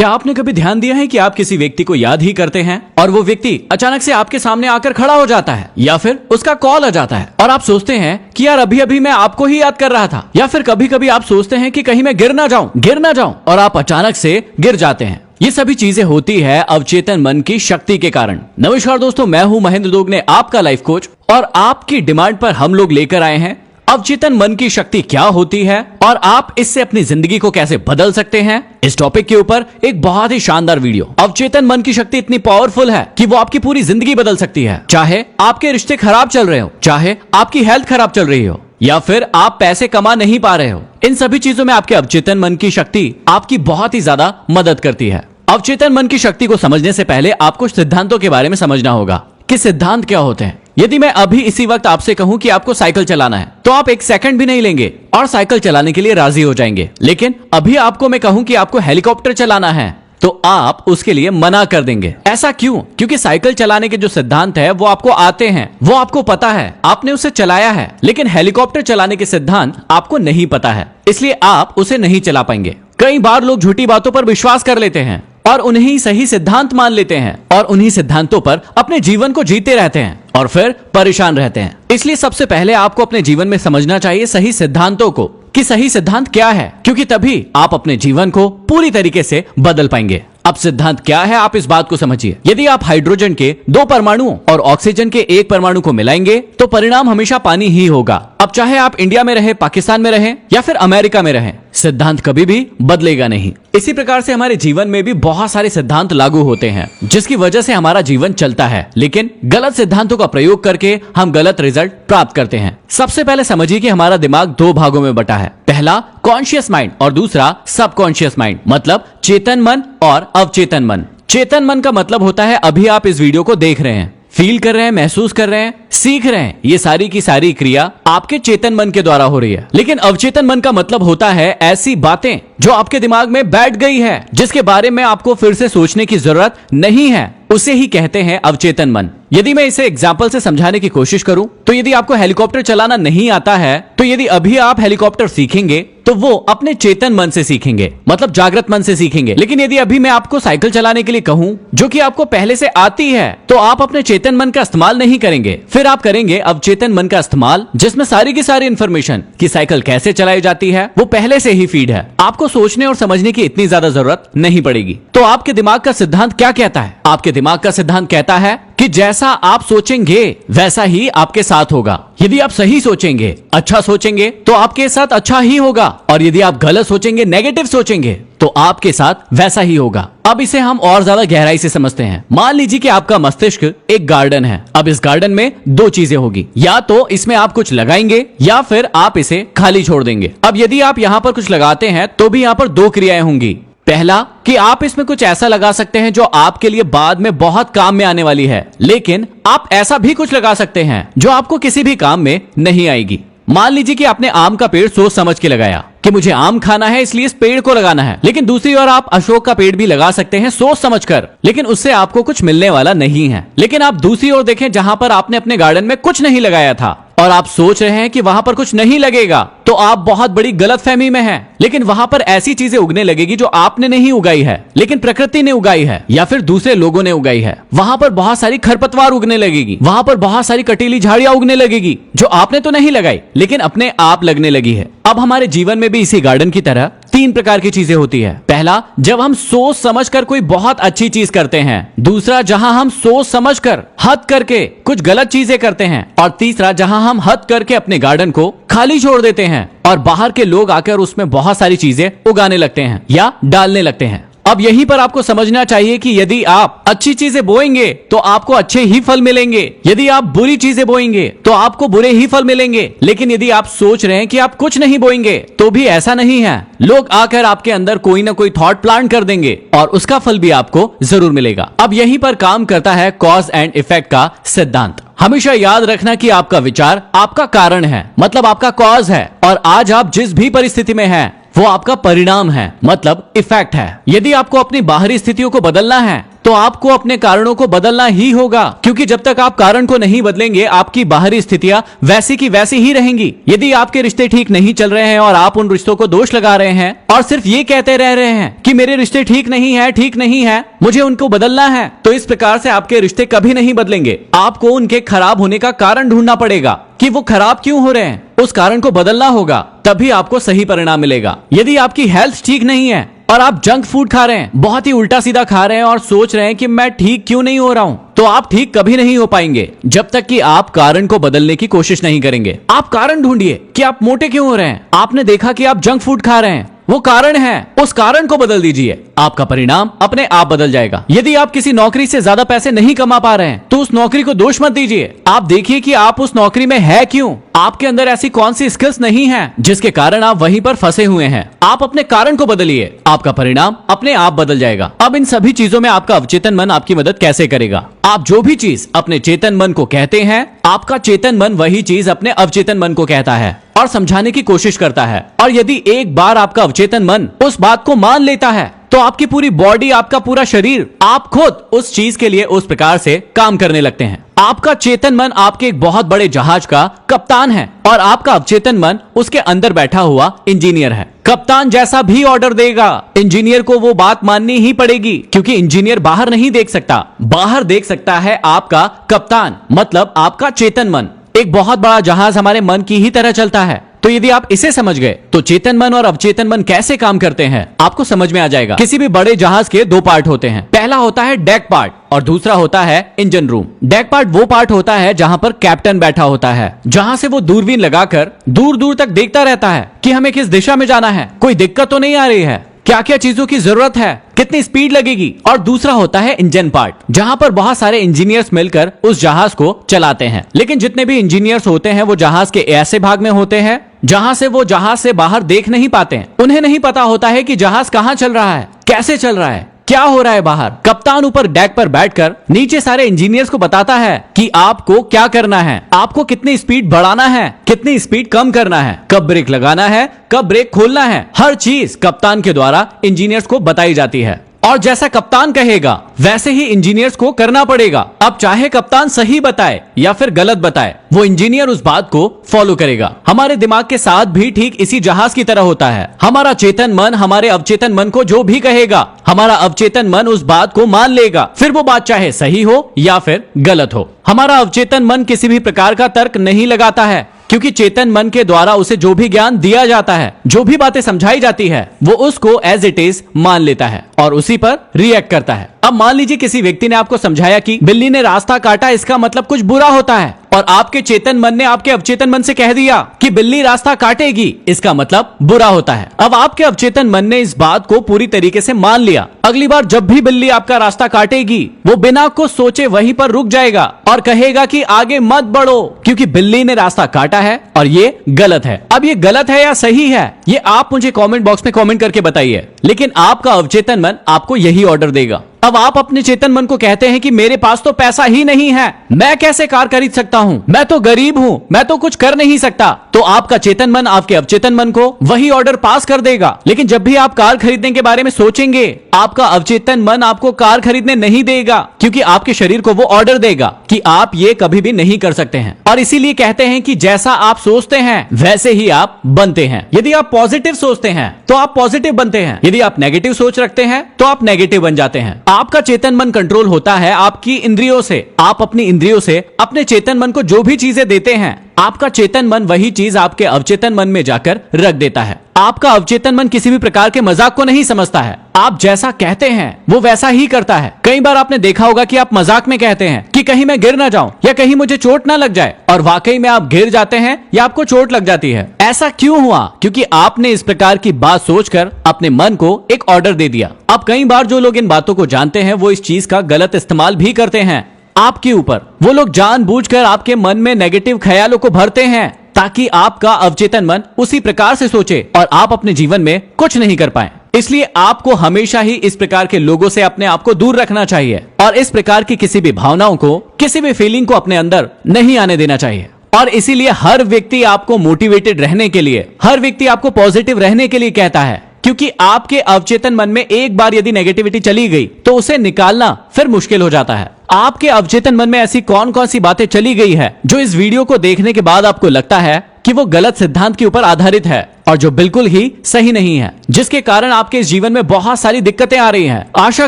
क्या आपने कभी ध्यान दिया है कि आप किसी व्यक्ति को याद ही करते हैं और वो व्यक्ति अचानक से आपके सामने आकर खड़ा हो जाता है या फिर उसका कॉल आ जाता है और आप सोचते हैं कि यार अभी अभी मैं आपको ही याद कर रहा था। या फिर कभी कभी आप सोचते हैं कि कहीं मैं गिर ना जाऊं और आप अचानक से गिर जाते हैं। ये सभी चीजें होती है अवचेतन मन की शक्ति के कारण। नमस्कार दोस्तों, मैं हूं महेंद्र दोगने, आपका लाइफ कोच, और आपकी डिमांड पर हम लोग लेकर आए हैं अवचेतन मन की शक्ति क्या होती है और आप इससे अपनी जिंदगी को कैसे बदल सकते हैं। इस टॉपिक के ऊपर एक बहुत ही शानदार वीडियो। अवचेतन मन की शक्ति इतनी पावरफुल है कि वो आपकी पूरी जिंदगी बदल सकती है। चाहे आपके रिश्ते खराब चल रहे हो, चाहे आपकी हेल्थ खराब चल रही हो, या फिर आप पैसे कमा नहीं पा रहे हो, इन सभी चीजों में आपके अवचेतन मन की शक्ति आपकी बहुत ही ज्यादा मदद करती है। अवचेतन मन की शक्ति को समझने से पहले आपको सिद्धांतों के बारे में समझना होगा कि सिद्धांत क्या होते हैं। यदि मैं अभी इसी वक्त आपसे कहूं कि आपको साइकिल चलाना है तो आप एक सेकंड भी नहीं लेंगे और साइकिल चलाने के लिए राजी हो जाएंगे। लेकिन अभी आपको मैं कहूं कि आपको हेलीकॉप्टर चलाना है तो आप उसके लिए मना कर देंगे। ऐसा क्यों? क्योंकि साइकिल चलाने के जो सिद्धांत है वो आपको आते हैं, वो आपको पता है, आपने उसे चलाया है। लेकिन हेलीकॉप्टर चलाने के सिद्धांत आपको नहीं पता है, इसलिए आप उसे नहीं चला पाएंगे। कई बार लोग झूठी बातों पर विश्वास कर लेते हैं और उन्हीं सही सिद्धांत मान लेते हैं और उन्हीं सिद्धांतों पर अपने जीवन को जीते रहते हैं और फिर परेशान रहते हैं। इसलिए सबसे पहले आपको अपने जीवन में समझना चाहिए सही सिद्धांतों को, कि सही सिद्धांत क्या है, क्योंकि तभी आप अपने जीवन को पूरी तरीके से बदल पाएंगे। अब सिद्धांत क्या है, आप इस बात को समझिए। यदि आप हाइड्रोजन के 2 परमाणुओं और ऑक्सीजन के 1 परमाणु को मिलाएंगे तो परिणाम हमेशा पानी ही होगा। अब चाहे आप इंडिया में रहे, पाकिस्तान में रहे या फिर अमेरिका में रहे, सिद्धांत कभी भी बदलेगा नहीं। इसी प्रकार से हमारे जीवन में भी बहुत सारे सिद्धांत लागू होते हैं जिसकी वजह से हमारा जीवन चलता है, लेकिन गलत सिद्धांतों का प्रयोग करके हम गलत रिजल्ट प्राप्त करते हैं। सबसे पहले समझिए कि हमारा दिमाग 2 भागों में बटा है। पहला कॉन्शियस माइंड और दूसरा सबकॉन्शियस माइंड, मतलब चेतन मन और अवचेतन मन। चेतन मन का मतलब होता है अभी आप इस वीडियो को देख रहे हैं, फील कर रहे हैं, महसूस कर रहे हैं, सीख रहे हैं, ये सारी की सारी क्रिया आपके चेतन मन के द्वारा हो रही है। लेकिन अवचेतन मन का मतलब होता है ऐसी बातें जो आपके दिमाग में बैठ गई है, जिसके बारे में आपको फिर से सोचने की जरूरत नहीं है, उसे ही कहते हैं अवचेतन मन। यदि मैं इसे एग्जाम्पल से समझाने की कोशिश करूं तो यदि आपको हेलीकॉप्टर चलाना नहीं आता है तो यदि अभी आप हेलीकॉप्टर सीखेंगे तो वो अपने चेतन मन से सीखेंगे, मतलब जागृत मन से सीखेंगे। लेकिन यदि अभी मैं आपको साइकिल चलाने के लिए कहूं जो कि आपको पहले से आती है तो आप अपने चेतन मन का इस्तेमाल नहीं करेंगे, फिर आप करेंगे अवचेतन मन का इस्तेमाल, जिसमें सारी की सारी इन्फॉर्मेशन कि साइकिल कैसे चलाई जाती है वो पहले से ही फीड है। आपको सोचने और समझने की इतनी ज्यादा जरूरत नहीं पड़ेगी। तो आपके दिमाग का सिद्धांत क्या कहता है? आपके दिमाग का सिद्धांत कहता है कि जैसा आप सोचेंगे वैसा ही आपके साथ होगा। यदि आप सही सोचेंगे, अच्छा सोचेंगे तो आपके साथ अच्छा ही होगा, और यदि आप गलत सोचेंगे, नेगेटिव सोचेंगे तो आपके साथ वैसा ही होगा। अब इसे हम और ज्यादा गहराई से समझते हैं। मान लीजिए कि आपका मस्तिष्क एक गार्डन है। अब इस गार्डन में 2 चीजें होगी, या तो इसमें आप कुछ लगाएंगे या फिर आप इसे खाली छोड़ देंगे। अब यदि आप यहाँ पर कुछ लगाते हैं तो भी यहाँ पर 2 क्रियाएं होंगी। पहला कि आप इसमें कुछ ऐसा लगा सकते हैं जो आपके लिए बाद में बहुत काम में आने वाली है, लेकिन आप ऐसा भी कुछ लगा सकते हैं जो आपको किसी भी काम में नहीं आएगी। मान लीजिए कि आपने आम का पेड़ सोच समझ के लगाया कि मुझे आम खाना है इसलिए इस पेड़ को लगाना है, लेकिन दूसरी ओर आप अशोक का पेड़ भी लगा सकते हैं सोच समझकर, लेकिन उससे आपको कुछ मिलने वाला नहीं है। लेकिन आप दूसरी ओर देखें जहां पर आपने अपने गार्डन में कुछ नहीं लगाया था और आप सोच रहे हैं कि वहां पर कुछ नहीं लगेगा, तो आप बहुत बड़ी गलतफहमी में हैं। लेकिन वहां पर ऐसी चीजें उगने लगेगी जो आपने नहीं उगाई है, लेकिन प्रकृति ने उगाई है या फिर दूसरे लोगों ने उगाई है। वहां पर बहुत सारी खरपतवार उगने लगेगी, वहां पर बहुत सारी कटीली झाड़ियां उगने लगेगी जो आपने तो नहीं लगाई लेकिन अपने आप लगने लगी है। अब हमारे जीवन में भी इसी गार्डन की तरह 3 प्रकार की चीजें होती है। पहला, जब हम सोच समझकर कोई बहुत अच्छी चीज करते हैं। दूसरा, जहां हम सोच समझकर हद करके कुछ गलत चीजें करते हैं। और तीसरा, जहां हम हद करके अपने गार्डन को खाली छोड़ देते हैं और बाहर के लोग आकर उसमें बहुत सारी चीजें उगाने लगते हैं या डालने लगते हैं। अब यहीं पर आपको समझना चाहिए कि यदि आप अच्छी चीजें बोएंगे तो आपको अच्छे ही फल मिलेंगे, यदि आप बुरी चीजें बोएंगे तो आपको बुरे ही फल मिलेंगे। लेकिन यदि आप सोच रहे हैं कि आप कुछ नहीं बोएंगे तो भी ऐसा नहीं है, लोग आकर आपके अंदर कोई ना कोई थॉट प्लांट कर देंगे और उसका फल भी आपको जरूर मिलेगा। अब यहीं पर काम करता है कॉज एंड इफेक्ट का सिद्धांत। हमेशा याद रखना कि आपका विचार आपका कारण है, मतलब आपका कॉज है, और आज आप जिस भी परिस्थिति में हैं वो आपका परिणाम है, मतलब इफेक्ट है। यदि आपको अपनी बाहरी स्थितियों को बदलना है तो आपको अपने कारणों को बदलना ही होगा, क्योंकि जब तक आप कारण को नहीं बदलेंगे आपकी बाहरी स्थितियां वैसी की वैसी ही रहेंगी। यदि आपके रिश्ते ठीक नहीं चल रहे हैं और आप उन रिश्तों को दोष लगा रहे हैं और सिर्फ ये कहते रह रहे हैं कि मेरे रिश्ते ठीक नहीं है, मुझे उनको बदलना है, तो इस प्रकार से आपके रिश्ते कभी नहीं बदलेंगे। आपको उनके खराब होने का कारण ढूंढना पड़ेगा कि वो खराब क्यों हो रहे हैं, उस कारण को बदलना होगा, तभी आपको सही परिणाम मिलेगा। यदि आपकी हेल्थ ठीक नहीं है और आप जंक फूड खा रहे हैं, बहुत ही उल्टा सीधा खा रहे हैं और सोच रहे हैं कि मैं ठीक क्यों नहीं हो रहा हूं, तो आप ठीक कभी नहीं हो पाएंगे जब तक कि आप कारण को बदलने की कोशिश नहीं करेंगे। आप कारण ढूंढिए कि आप मोटे क्यों हो रहे हैं। आपने देखा कि आप जंक फूड खा रहे हैं, वो कारण है, उस कारण को बदल दीजिए, आपका परिणाम अपने आप बदल जाएगा। यदि आप किसी नौकरी से ज्यादा पैसे नहीं कमा पा रहे हैं तो उस नौकरी को दोष मत दीजिए। आप देखिए कि आप उस नौकरी में है क्यों, आपके अंदर ऐसी कौन सी स्किल्स नहीं है जिसके कारण आप वहीं पर फंसे हुए हैं। आप अपने कारण को बदलिए, आपका परिणाम अपने आप बदल जाएगा। अब इन सभी चीजों में आपका अवचेतन मन आपकी मदद कैसे करेगा। आप जो भी चीज अपने चेतन मन को कहते हैं, आपका चेतन मन वही चीज अपने अवचेतन मन को कहता है और समझाने की कोशिश करता है। और यदि एक बार आपका अवचेतन मन उस बात को मान लेता है तो आपकी पूरी बॉडी, आपका पूरा शरीर, आप खुद उस चीज के लिए उस प्रकार से काम करने लगते हैं। आपका चेतन मन आपके एक बहुत बड़े जहाज का कप्तान है और आपका अवचेतन मन उसके अंदर बैठा हुआ इंजीनियर है। कप्तान जैसा भी ऑर्डर देगा, इंजीनियर को वो बात माननी ही पड़ेगी, क्योंकि इंजीनियर बाहर नहीं देख सकता, बाहर देख सकता है आपका कप्तान, मतलब आपका चेतन मन। एक बहुत बड़ा जहाज हमारे मन की ही तरह चलता है। तो यदि आप इसे समझ गए तो चेतन मन और अवचेतन मन कैसे काम करते हैं आपको समझ में आ जाएगा। किसी भी बड़े जहाज के दो पार्ट होते हैं, पहला होता है डेक पार्ट और दूसरा होता है इंजन रूम। डेक पार्ट वो पार्ट होता है जहां पर कैप्टन बैठा होता है, जहां से वो दूरबीन लगाकर दूर दूर तक देखता रहता है कि हमें किस दिशा में जाना है, कोई दिक्कत तो नहीं आ रही है, क्या क्या चीजों की जरूरत है, कितनी स्पीड लगेगी। और दूसरा होता है इंजन पार्ट, जहां पर बहुत सारे इंजीनियर्स मिलकर उस जहाज को चलाते हैं। लेकिन जितने भी इंजीनियर्स होते हैं वो जहाज के ऐसे भाग में होते हैं जहां से वो जहाज से बाहर देख नहीं पाते हैं। उन्हें नहीं पता होता है कि जहाज कहां चल रहा है, कैसे चल रहा है, क्या हो रहा है बाहर। कप्तान ऊपर डेक पर बैठकर नीचे सारे इंजीनियर्स को बताता है कि आपको क्या करना है, आपको कितनी स्पीड बढ़ाना है, कितनी स्पीड कम करना है, कब ब्रेक लगाना है, कब ब्रेक खोलना है। हर चीज कप्तान के द्वारा इंजीनियर्स को बताई जाती है और जैसा कप्तान कहेगा वैसे ही इंजीनियर्स को करना पड़ेगा। अब चाहे कप्तान सही बताए या फिर गलत बताए, वो इंजीनियर उस बात को फॉलो करेगा। हमारे दिमाग के साथ भी ठीक इसी जहाज की तरह होता है। हमारा चेतन मन हमारे अवचेतन मन को जो भी कहेगा, हमारा अवचेतन मन उस बात को मान लेगा, फिर वो बात चाहे सही हो या फिर गलत हो। हमारा अवचेतन मन किसी भी प्रकार का तर्क नहीं लगाता है, क्योंकि चेतन मन के द्वारा उसे जो भी ज्ञान दिया जाता है, जो भी बातें समझाई जाती है, वो उसको एज इट इज मान लेता है और उसी पर रिएक्ट करता है। अब मान लीजिए किसी व्यक्ति ने आपको समझाया कि बिल्ली ने रास्ता काटा, इसका मतलब कुछ बुरा होता है, और आपके चेतन मन ने आपके अवचेतन मन से कह दिया कि बिल्ली रास्ता काटेगी, इसका मतलब बुरा होता है। अब आपके अवचेतन मन ने इस बात को पूरी तरीके से मान लिया। अगली बार जब भी बिल्ली आपका रास्ता काटेगी, वो बिना कुछ सोचे वहीं पर रुक जाएगा और कहेगा कि आगे मत बढ़ो, क्योंकि बिल्ली ने रास्ता काटा है और ये गलत है। अब ये गलत है या सही है, ये आप मुझे कमेंट बॉक्स में कमेंट करके बताइए, लेकिन आपका अवचेतन मन आपको यही ऑर्डर देगा। अब आप अपने चेतन मन को कहते हैं कि मेरे पास तो पैसा ही नहीं है, मैं कैसे कार खरीद सकता हूँ, मैं तो गरीब हूँ, मैं तो कुछ कर नहीं सकता। तो आपका चेतन मन आपके अवचेतन मन को वही ऑर्डर पास कर देगा। लेकिन जब भी आप कार खरीदने के बारे में सोचेंगे, आपका अवचेतन मन आपको कार खरीदने नहीं देगा, क्योंकि आपके शरीर को वो ऑर्डर देगा कि आप ये कभी भी नहीं कर सकते हैं। और इसीलिए कहते हैं कि जैसा आप सोचते हैं वैसे ही आप बनते हैं। यदि आप पॉजिटिव सोचते हैं तो आप पॉजिटिव बनते हैं, यदि आप नेगेटिव सोच रखते हैं तो आप नेगेटिव बन जाते हैं। आपका चेतन मन कंट्रोल होता है आपकी इंद्रियों से। आप अपनी इंद्रियों से अपने चेतन मन को जो भी चीजें देते हैं, आपका चेतन मन वही चीज आपके अवचेतन मन में जाकर रख देता है। आपका अवचेतन मन किसी भी प्रकार के मजाक को नहीं समझता है। आप जैसा कहते हैं वो वैसा ही करता है। कई बार आपने देखा होगा कि आप मजाक में कहते हैं कि कहीं मैं गिर ना जाऊं या कहीं मुझे चोट ना लग जाए, और वाकई में आप गिर जाते हैं या आपको चोट लग जाती है। ऐसा क्यों हुआ? क्योंकि आपने इस प्रकार की बात सोचकर अपने मन को एक ऑर्डर दे दिया। अब कई बार जो लोग इन बातों को जानते हैं वो इस चीज का गलत इस्तेमाल भी करते हैं आपके ऊपर। वो लोग जानबूझकर आपके मन में नेगेटिव ख्यालों को भरते हैं ताकि आपका अवचेतन मन उसी प्रकार से सोचे और आप अपने जीवन में कुछ नहीं कर पाए। इसलिए आपको हमेशा ही इस प्रकार के लोगों से अपने आप को दूर रखना चाहिए और इस प्रकार की किसी भी भावनाओं को, किसी भी फीलिंग को अपने अंदर नहीं आने देना चाहिए। और इसीलिए हर व्यक्ति आपको मोटिवेटेड रहने के लिए, हर व्यक्ति आपको पॉजिटिव रहने के लिए कहता है क्योंकि आपके अवचेतन मन में एक बार यदि नेगेटिविटी चली गई तो उसे निकालना फिर मुश्किल हो जाता है। आपके अवचेतन मन में ऐसी कौन कौन सी बातें चली गई है जो इस वीडियो को देखने के बाद आपको लगता है कि वो गलत सिद्धांत के ऊपर आधारित है और जो बिल्कुल ही सही नहीं है, जिसके कारण आपके इस जीवन में बहुत सारी दिक्कतें आ रही हैं। आशा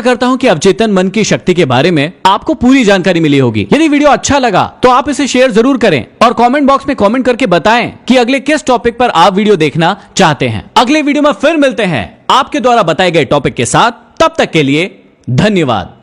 करता हूं कि अवचेतन मन की शक्ति के बारे में आपको पूरी जानकारी मिली होगी। यदि वीडियो अच्छा लगा तो आप इसे शेयर जरूर करें और कमेंट बॉक्स में कमेंट करके बताएं कि अगले किस टॉपिक पर आप वीडियो देखना चाहते हैं। अगले वीडियो में फिर मिलते हैं आपके द्वारा बताए गए टॉपिक के साथ। तब तक के लिए धन्यवाद।